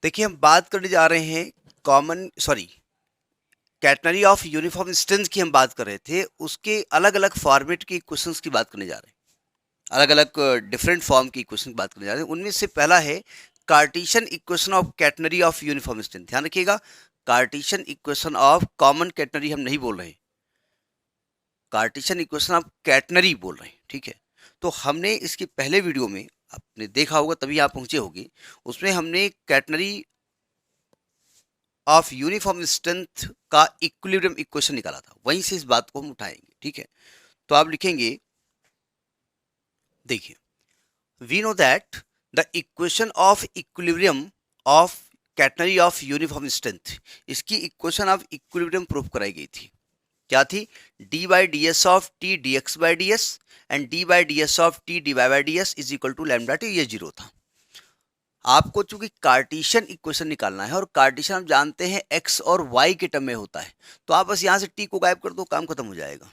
देखिए हम बात करने जा रहे हैं कैटनरी ऑफ यूनिफॉर्म स्ट्रेंथ की हम बात कर रहे थे। उसके अलग अलग फॉर्मेट के क्वेश्चंस की बात करने जा रहे हैं, अलग अलग डिफरेंट फॉर्म की क्वेश्चन की बात करने जा रहे हैं। उनमें से पहला है Cartesian equation of catenary of uniform strength. ध्यान रखिएगा, Cartesian equation of common catenary हम नहीं बोल रहे हैं, कार्टेशियन इक्वेशन ऑफ कैटनरी बोल रहे हैं। ठीक है, तो हमने इसके पहले वीडियो में आपने देखा होगा, तभी आप पहुंचे होंगे, उसमें हमने कैटनरी ऑफ यूनिफॉर्म स्ट्रेंथ का इक्विलिब्रियम इक्वेशन निकाला था। वहीं से इस बात को हम उठाएंगे। ठीक है, तो आप लिखेंगे, देखिए, we know that the equation of equilibrium of catenary of uniform strength, इसकी इक्वेशन ऑफ इक्विलिब्रियम प्रूव कराई गई थी। क्या थी? D by d s of t d x by d s and d by d s of t d y by d s is equal to lambda t. ये zero था। आपको चूंकि Cartesian equation निकालना है और Cartesian हम जानते हैं एक्स और वाई के टर्म में होता है, तो आप बस यहां से टी को गायब कर दो, काम खत्म हो जाएगा।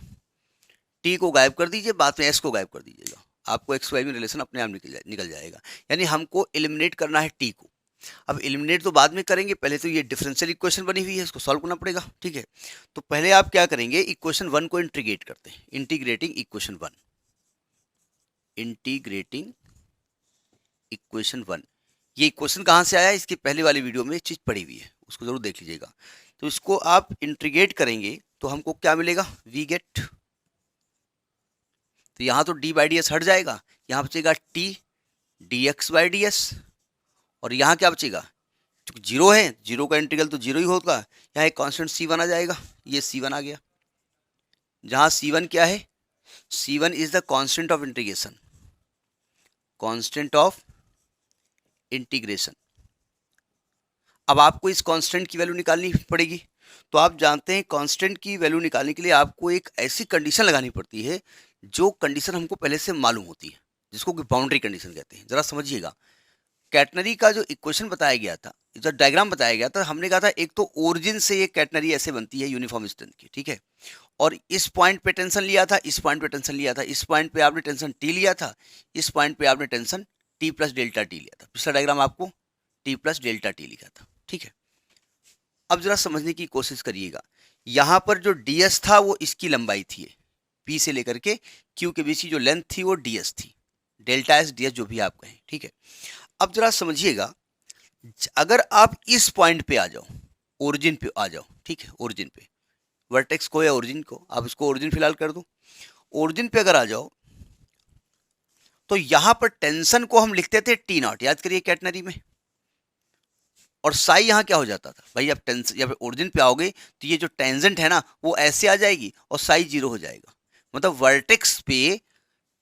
टी को गायब कर दीजिए, बाद में एस को गायब कर दीजिएगा, आपको एक्स वाई में रिलेशन अपने आप निकल जाएगा। यानी हमको एलिमिनेट करना है टी को। अब एलिमिनेट तो बाद में करेंगे, पहले तो ये डिफरेंशियल इक्वेशन बनी हुई है, इसको सॉल्व करना पड़ेगा। ठीक है, तो पहले आप क्या करेंगे, इक्वेशन वन को इंटीग्रेट करते हैं। Integrating equation one, integrating equation one. ये इक्वेशन कहाँ से आया, इसकी पहले वाली वीडियो में चीज पड़ी हुई है, उसको जरूर देख लीजिएगा। तो इसको आप इंटीग्रेट करेंगे तो हमको क्या मिलेगा, वी गेट, तो यहाँ तो डी बाई डी एस हट जाएगा, यहाँ बचेगा T d x by d S, और यहाँ क्या बचेगा, क्योंकि जीरो है, जीरो का इंटीग्रल तो जीरो ही होगा। यहाँ एक कांस्टेंट सी वन आ जाएगा, ये सी वन आ गया। जहाँ सी वन क्या है, C one is the constant of integration, constant of integration. अब आपको इस कांस्टेंट की वैल्यू निकालनी पड़ेगी। तो आप जानते हैं कांस्टेंट की वैल्यू निकालने के लिए आपको एक ऐसी कंडीशन लगानी पड़ती है जो कंडीशन हमको पहले से मालूम होती है, जिसको कि बाउंड्री कंडीशन कहते हैं। जरा समझिएगा, कैटनरी का जो इक्वेशन बताया गया था, जो डायग्राम बताया गया था, हमने कहा था एक तो ओरिजिन से ये कैटनरी ऐसे बनती है यूनिफॉर्म स्ट्रेंथ की। ठीक है, और इस पॉइंट पे टेंशन लिया था, इस पॉइंट पे टेंशन लिया था, इस पॉइंट पे आपने टेंशन टी लिया था, इस पॉइंट पे आपने tension T plus delta T लिया था। पिछला डायग्राम आपको टी प्लस डेल्टा टी लिखा था। ठीक है, अब जरा समझने की कोशिश करिएगा, यहां पर जो ds था वो इसकी लंबाई थी, p से लेकर के q के बीच की जो लेंथ थी वो ds थी, डेल्टा एस ds जो भी आप कहें। ठीक है, अब जरा समझिएगा, अगर आप इस पॉइंट पे आ जाओ, ओरिजिन पे आ जाओ, ठीक है, ओरिजिन पे, वर्टेक्स को या ओरिजिन को, आप इसको ओरिजिन फिलहाल कर दो, ओरिजिन पे अगर आ जाओ तो यहां पर टेंशन को हम लिखते थे टी नॉट, याद करिए कैटनरी में, और साई यहाँ क्या हो जाता था भाई, अब टेंशन जब ओरिजिन पे आओगे तो ये जो टेंजेंट है ना वो ऐसे आ जाएगी और साई जीरो हो जाएगा। मतलब वर्टेक्स पे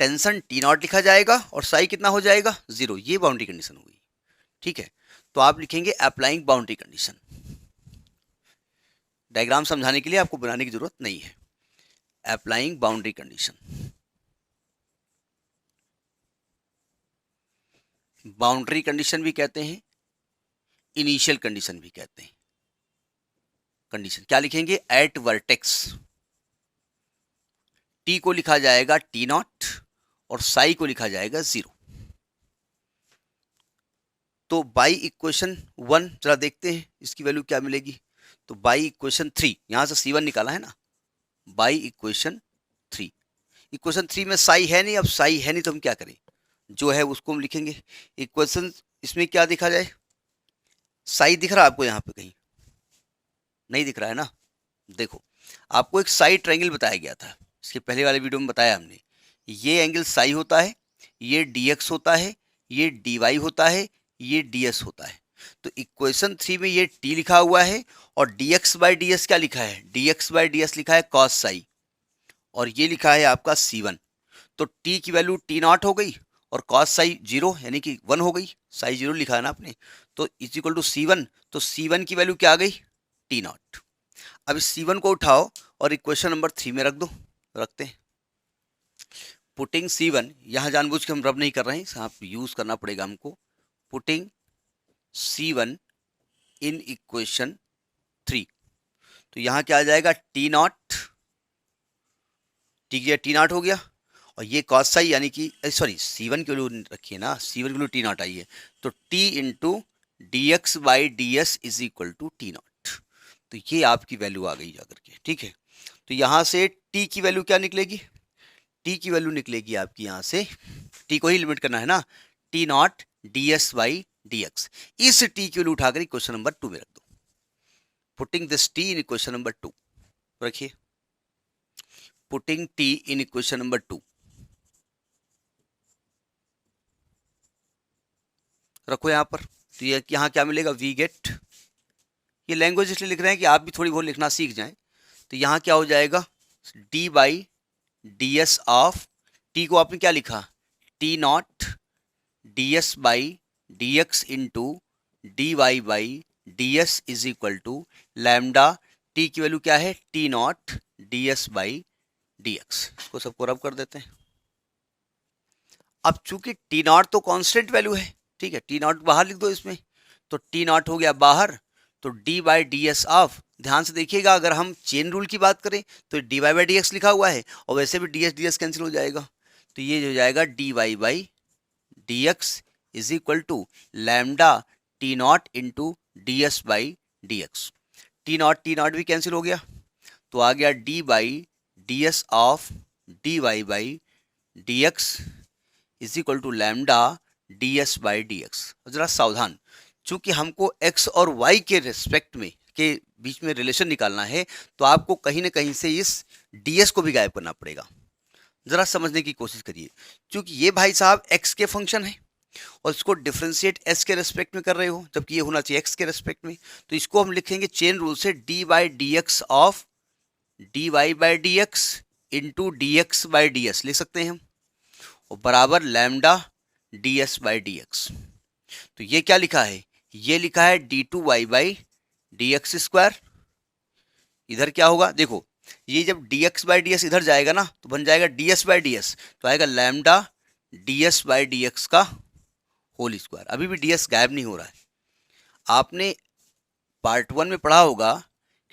टेंशन टी नॉट लिखा जाएगा और साई कितना हो जाएगा, जीरो। ये बाउंड्री कंडीशन हो गई। ठीक है, तो आप लिखेंगे अप्लाइंग बाउंड्री कंडीशन। डायग्राम समझाने के लिए आपको बनाने की जरूरत नहीं है। Applying boundary condition, boundary condition भी कहते हैं, इनिशियल कंडीशन भी कहते हैं। कंडीशन क्या लिखेंगे, एट वर्टेक्स टी को लिखा जाएगा टी नॉट और साई को लिखा जाएगा जीरो। तो बाई इक्वेशन वन जरा देखते हैं इसकी वैल्यू क्या मिलेगी। तो बाई इक्वेशन थ्री, यहां से C1 निकाला है ना, by equation three, equation three में साई है नहीं, अब साई है नहीं तो हम क्या करें, जो है उसको हम लिखेंगे। इक्वेशन इसमें क्या दिखा जाए, साई दिख रहा है आपको यहाँ पे कहीं, नहीं दिख रहा है ना। देखो, आपको एक साई ट्रायंगल बताया गया था, इसके पहले वाले वीडियो में बताया हमने, ये एंगल साई होता है, ये dx होता है, ये dy होता है, ये ds होता है। तो इक्वेशन थ्री में ये t लिखा हुआ है और dx बाई ds क्या लिखा है, dx बाई ds लिखा है कॉस साई, और ये लिखा है आपका C1। तो t की वैल्यू t नॉट हो गई और कॉस साई जीरो यानी कि वन हो गई, साई जीरो लिखा है ना आपने, तो इज इक्वल टू C1। तो C1 की वैल्यू क्या आ गई, t नॉट। अब इस C1 को उठाओ और इक्वेशन नंबर थ्री में रख दो, रखते हैं। पुटिंग C1, यहाँ जानबूझ के हम रब नहीं कर रहे हैं, यहाँ यूज करना पड़ेगा हमको। Putting C1 in equation three, तो यहाँ क्या आ जाएगा, टी नॉट, ठीक है, टी नॉट हो गया, और ये कॉस साई यानी कि सॉरी C1 की वैल्यू रखिए ना, C1 की वैल्यू टी नॉट आई है, तो t into dx by ds is equal to t naught. तो ये आपकी वैल्यू आ गई जाकर के, ठीक है। तो यहां से t की वैल्यू क्या निकलेगी, t की वैल्यू निकलेगी आपकी यहां से, t को ही लिमिट करना है ना, T not ds by dx। इस t की वैल्यू उठाकर क्वेश्चन नंबर 2 में रख दो। Putting this t in question number 2, रखिए, पुटिंग t इन क्वेश्चन नंबर 2, रखो यहां पर। तो ये यहां क्या मिलेगा, वी गेट, ये लैंग्वेज इसलिए लिख रहे हैं कि आप भी थोड़ी बहुत लिखना सीख जाएं। तो यहाँ क्या हो जाएगा, d by d s of, t को आपने क्या लिखा, t naught d s by d x into d y by d s is equal to lambda, t की वैल्यू क्या है, t naught d s by d x. इसको सबको rub कर देते हैं। अब चूंकि टी नॉट तो कांस्टेंट वैल्यू है, ठीक है, टी नॉट बाहर लिख दो इसमें, तो टी नॉट हो गया बाहर, तो D by d s of, ध्यान से देखिएगा अगर हम चेन रूल की बात करें तो d y by d x लिखा हुआ है, और वैसे भी डी एस कैंसिल हो जाएगा, तो ये हो जाएगा d y by d x is equal to lambda t naught into d s by d x. T naught भी कैंसिल हो गया, तो आ गया d by d s of d y by d x is equal to lambda d s by d x. जरा सावधान, चूंकि हमको x और y के रेस्पेक्ट में के बीच में रिलेशन निकालना है, तो आपको कहीं ना कहीं से इस ds को भी गायब करना पड़ेगा। जरा समझने की कोशिश करिए, क्योंकि ये भाई साहब x के फंक्शन है और इसको डिफ्रेंशिएट s के रेस्पेक्ट में कर रहे हो, जबकि ये होना चाहिए x के रेस्पेक्ट में। तो इसको हम लिखेंगे चेन रूल से d by d x of d y by d x into d x by d s लिख सकते हैं हम, और बराबर lambda d s by d x. तो ये क्या लिखा है, ये लिखा है d two y by d x square. इधर क्या होगा, देखो ये जब d x by d s इधर जाएगा ना, तो बन जाएगा d s by d S, तो आएगा lambda d s by d x का होल स्क्वायर। अभी भी डी एस गायब नहीं हो रहा है। आपने पार्ट 1 में पढ़ा होगा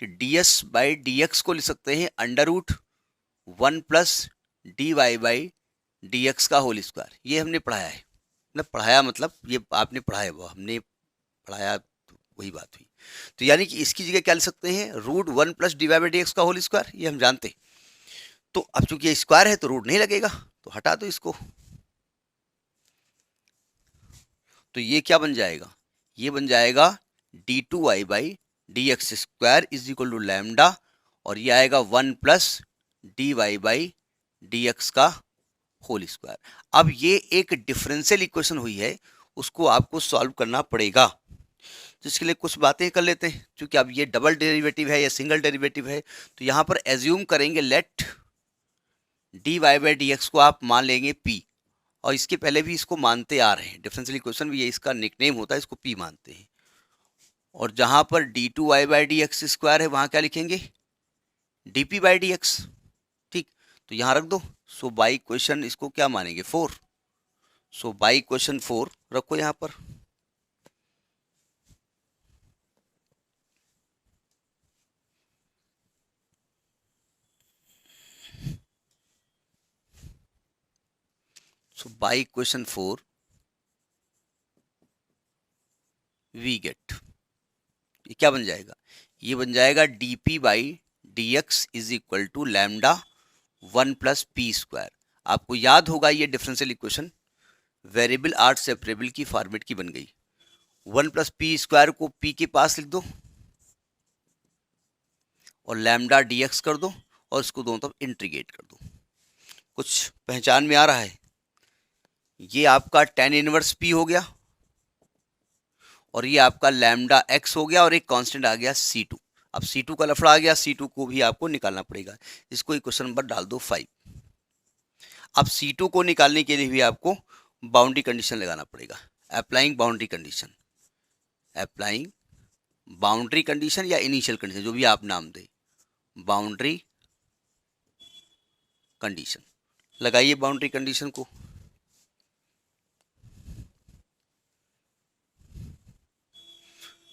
कि d s by d x को लिख सकते हैं under root 1 plus d y by d x का होल स्क्वायर। ये हमने पढ़ाया है, मतलब पढ़ाया मतलब ये आपने पढ़ा है, वो हमने पढ़ाया, तो वही बात हुई। तो यानी कि इसकी जगह क्या लिख सकते हैं, root 1 plus d y by d x का होल स्क्वायर, ये हम जानते हैं। तो अब चूंकि ये स्क्वायर है तो रूट नहीं लगेगा, तो हटा दो इसको। तो ये क्या बन जाएगा, ये बन जाएगा d two y by d x square is equal to lambda, और ये आएगा 1 plus d y by d x का होल स्क्वायर। अब ये एक डिफरेंशियल इक्वेशन हुई है, उसको आपको सॉल्व करना पड़ेगा। तो इसके लिए कुछ बातें कर लेते हैं, क्योंकि अब ये डबल डेरिवेटिव है या सिंगल डेरिवेटिव है, तो यहाँ पर एज्यूम करेंगे let d y by d x को आप मान लेंगे पी, और इसके पहले भी इसको मानते आ रहे हैं, डिफरेंशियल इक्वेशन भी ये इसका निकनेम होता है, इसको पी मानते हैं। और जहाँ पर d two y by d x square है, वहाँ क्या लिखेंगे, d p by d x, ठीक। तो यहाँ रख दो। सो बाई क्वेश्चन इसको क्या मानेंगे, 4। सो बाई क्वेश्चन 4 रखो यहाँ पर। So by question 4 we get, ये क्या बन जाएगा, ये बन जाएगा d p by d x is equal to lambda 1 plus p square. आपको याद होगा ये differential equation variable are separable की फॉर्मेट की बन गई। 1 प्लस पी स्क्वायर को पी के पास लिख दो और लैम्डा डी एक्स कर दो, और इसको दोनों तरफ इंटीग्रेट कर दो। कुछ पहचान में आ रहा है, ये आपका tan इनवर्स पी हो गया, और ये आपका लैम्डा एक्स हो गया, और एक कांस्टेंट आ गया C2। अब C2 का लफड़ा आ गया, C2 को भी आपको निकालना पड़ेगा। इसको इक्वेशन नंबर डाल दो 5। अब C2 को निकालने के लिए भी आपको बाउंड्री कंडीशन लगाना पड़ेगा, applying boundary condition, applying boundary condition या इनिशियल कंडीशन, जो भी आप नाम दें, बाउंड्री कंडीशन लगाइए। बाउंड्री कंडीशन को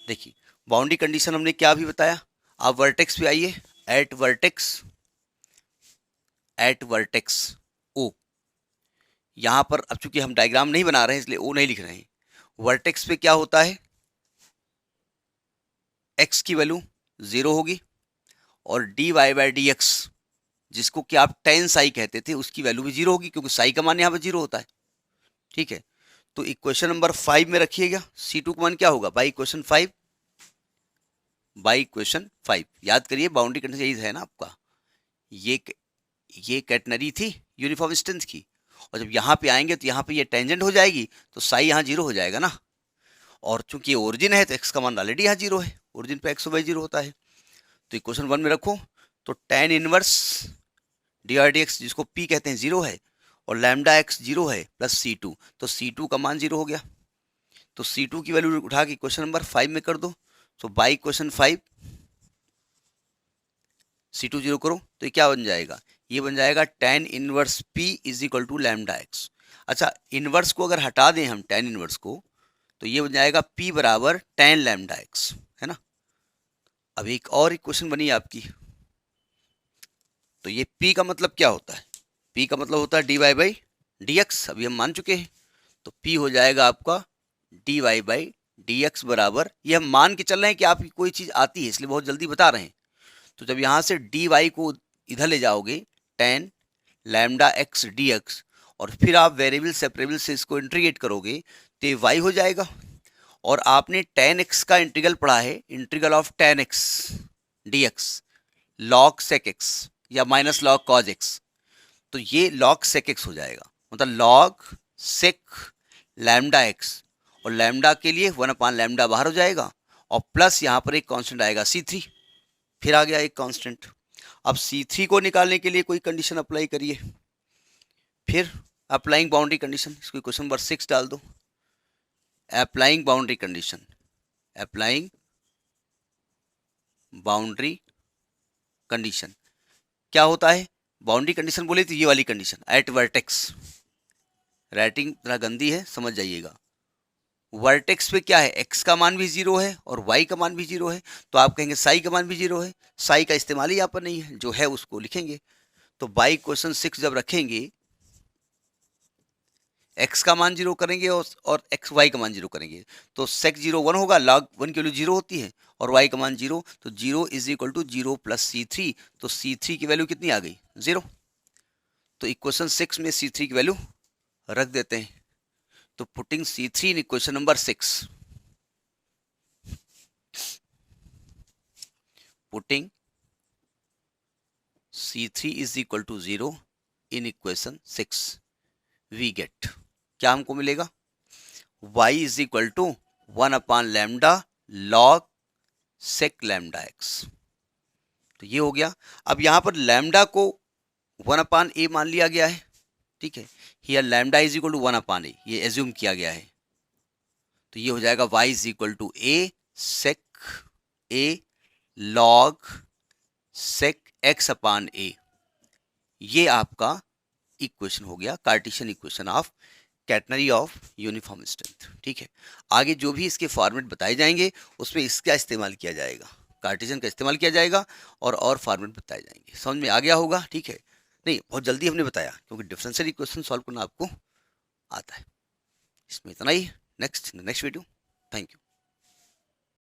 देखिए, बाउंड्री कंडीशन हमने क्या भी बताया। आप वर्टेक्स पे आइए, एट वर्टेक्स ओ, यहाँ पर अब चूंकि हम डायग्राम नहीं बना रहे हैं इसलिए ओ नहीं लिख रहे हैं। वर्टेक्स पे क्या होता है, x की वैल्यू 0 होगी और dy बाई डी एक्स, जिसको कि आप टेन साई कहते थे, उसकी वैल्यू भी 0 होगी, क्योंकि साई का मान यहाँ पर 0 होता है। ठीक है, तो इक्वेशन नंबर 5 में रखिएगा C2 का मान क्या होगा बाई इक्वेशन 5, बाई इक्वेशन 5। याद करिए बाउंड्री कंडीशन यही है ना आपका, ये कैटनरी थी यूनिफॉर्म डिस्टेंस की, और जब यहाँ पे आएंगे तो यहाँ पे ये टेंजेंट हो जाएगी, तो साई यहाँ 0 हो जाएगा ना। और चूंकि ये ओरिजिन है तो x का मान ऑलरेडी यहाँ 0 है, ओरिजिन पे x बाई 0 होता है। तो इक्वेशन 1 में रखो, तो tan इनवर्स dr/dx, जिसको p कहते हैं, 0 है, और लैम्डा x 0 है, प्लस C2, तो C2 का मान 0 हो गया। तो C2 की वैल्यू उठा के क्वेश्चन नंबर 5 में कर दो, तो बाई क्वेश्चन 5 C2 0 करो, तो ये क्या बन जाएगा, ये बन जाएगा tan inverse p is equal to lambda x. अच्छा, इनवर्स को अगर हटा दें हम tan इनवर्स को, तो ये बन जाएगा p बराबर tan लैम्डा एक्स, है ना। अब एक और इक्वेशन बनी आपकी, तो ये p का मतलब क्या होता है, p का मतलब होता है dy बाई डी एक्स, अभी हम मान चुके हैं। तो p हो जाएगा आपका dy बाई डी एक्स बराबर, ये हम मान के चल रहे हैं कि आपकी कोई चीज़ आती है, इसलिए बहुत जल्दी बता रहे हैं। तो जब यहाँ से dy को इधर ले जाओगे, tan lambda x D x, और फिर आप वेरिएबल सेपरेबल से इसको इंटीग्रेट करोगे, तो ये y हो जाएगा। और आपने tan x का इंटीग्रल पढ़ा है, integral of tan x dx log sec x या माइनस log cos x, तो ये log sec x हो जाएगा, मतलब log sec लैम्डा x, और लैम्डा के लिए 1 लैम्डा बाहर हो जाएगा, और प्लस यहाँ पर एक कांस्टेंट आएगा C3, फिर आ गया एक कांस्टेंट। अब C3 को निकालने के लिए कोई कंडीशन अप्लाई करिए, फिर अप्लाइंग बाउंड्री कंडीशन, इसको क्वेश्चन नंबर 6 डाल दो। Applying boundary condition, applying boundary condition क्या होता है, बाउंड्री कंडीशन बोले तो ये वाली कंडीशन, एट वर्टेक्स, राइटिंग थोड़ा गंदी है, समझ जाइएगा। वर्टेक्स पे क्या है, x का मान भी 0 है और y का मान भी 0 है, तो आप कहेंगे साई का मान भी 0 है, साई का इस्तेमाल ही यहाँ पर नहीं है, जो है उसको लिखेंगे। तो बाई क्वेश्चन 6 जब रखेंगे, x का मान 0 करेंगे और x y का मान 0 करेंगे, तो sec 0 1 होगा, log 1 की वैल्यू 0 होती है, और y का मान 0, तो 0 is equal to 0 plus C3, तो C3 की वैल्यू कितनी आ गई, 0। तो इक्वेशन 6 में C3 की वैल्यू रख देते हैं, तो putting C3 in equation number 6, putting C3 is equal to 0 in equation 6, we get, क्या हमको मिलेगा, y is equal to 1 lambda log sec lambda x, तो ये हो गया। अब यहाँ पर लैम्डा को 1/a मान लिया गया है, ठीक है, here lambda is equal to 1/a, ये एज्यूम किया गया है, तो ये हो जाएगा y is equal to a sec a log sec x/a, ये आपका इक्वेशन हो गया, Cartesian equation of catenary of uniform strength. ठीक है, आगे जो भी इसके फॉर्मेट बताए जाएंगे उसमें इसका इस्तेमाल किया जाएगा, कार्टेशियन का इस्तेमाल किया जाएगा, और फॉर्मेट बताए जाएंगे। समझ में आ गया होगा, ठीक है, नहीं बहुत जल्दी हमने बताया क्योंकि डिफरेंशियल इक्वेशन सॉल्व करना आपको आता है। इसमें इतना ही, नेक्स्ट वीडियो, थैंक यू।